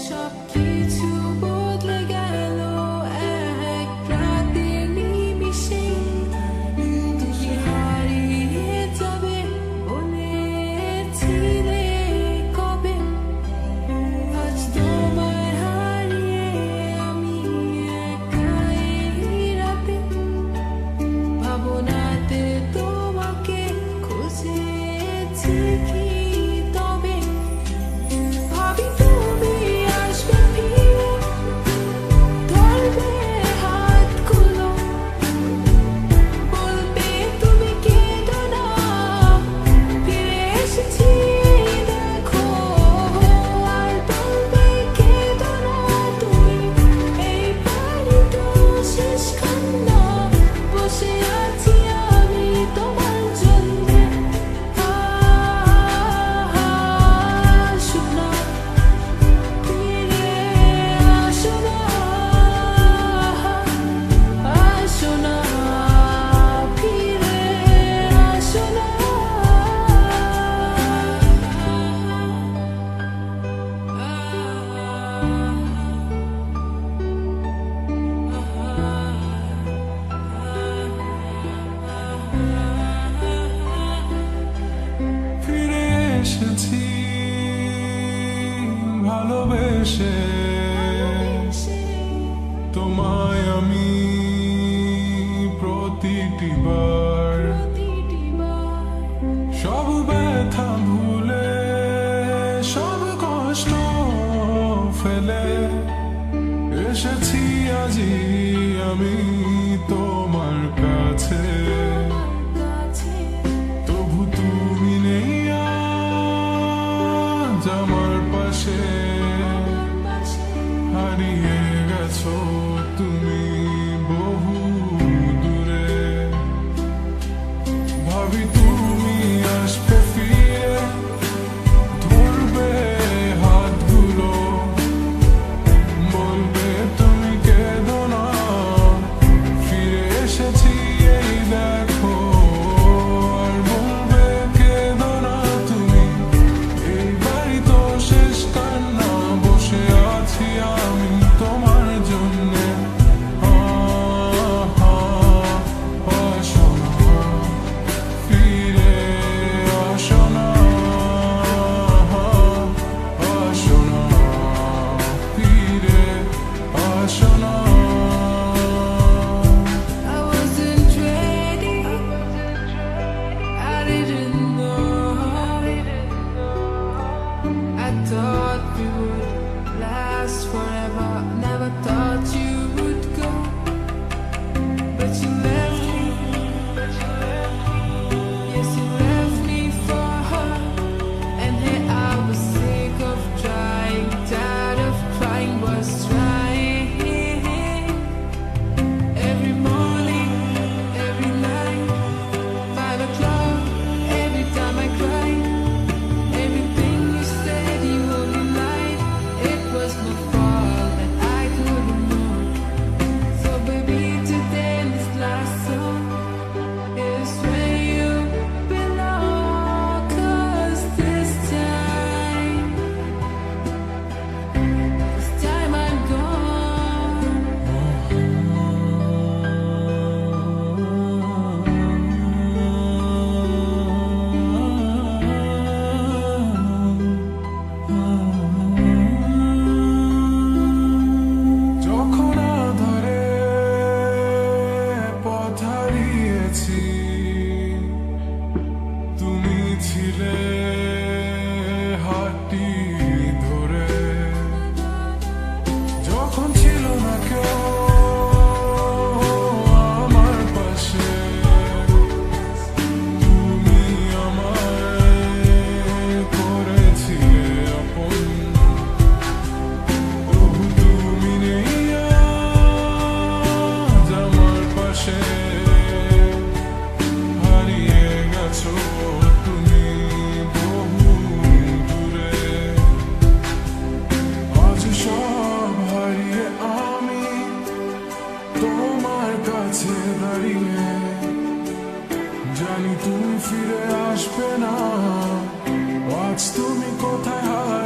সবকিছু বদলে গেল এক রাতের নিমিষে। তুমি হারিয়ে যাবে বলেছিলে কবে, আজ তোমায় হারিয়ে আমি একা এই রাতে। ভাবনাতে তোমাকে খুঁজেছি কি তবে, ভাবি তুমি আসবে ফিরে, ধরবে হাতগুলো, বলবে তুমি কেঁদো না, ফিরে এসেছি দেখো। আর বলবে কেঁদো না তুমি, এই বাড়িটা শেষ কান্না, বসে আছি আমি তোমার জন্যে। আসো না, ফিরে আসো না, আসো না, ফিরে আসো না। ফিরে এসেছি ভালোবেসে, তোমায় আমি প্রতিটি বার সব ব্যথা ভুলে, সব কষ্ট ফেলে এসেছি আজি আমি তোমার কাছে। তবু তুমি নেই আজ আমার পাশে, হারিয়ে গেছো তুমি বহু দূরে। ভাবি তুমি আসবে ফিরে, ধরবে হাতগুলো, বলবে তুমি কেঁদো না, ফিরে এসেছি এই দেখো। আর বলবে কেঁদো না তুমি, এই বাড়ি তো শেষ কান্না, বসে আছি আমি তোমার জন্যে। আসো না, ফিরে আসো না, আসো না, ফিরে আসো না। I wasn't ready, I didn't know. I thought we would last forever, never thought you would go. But you left me, yes you left me for her. And here I was sick of trying, tired of trying, was trying. Every morning, every night, 5 o'clock, every time I cried. Everything you said you only lied. It was my fault that I couldn't know. So baby, today this last song is where you belong. 'Cause this time I'm gone. যখন আধারে পথ হারিয়েছি, তুমি ছিলে হাতটি ধরে। যখন ছিল না কেউ আমার পাশে, তুমি আমায় করেছিলে আপন। ওহ তুমি নেই আজ আমার পাশে, হারিয়ে গেছো তুমি বহু দূরে। আজ সব হারিয়ে আমি তোমার কাছে দাঁড়িয়ে, জানি তুমি ফিরে আসবে না। আজ তুমি কোথায়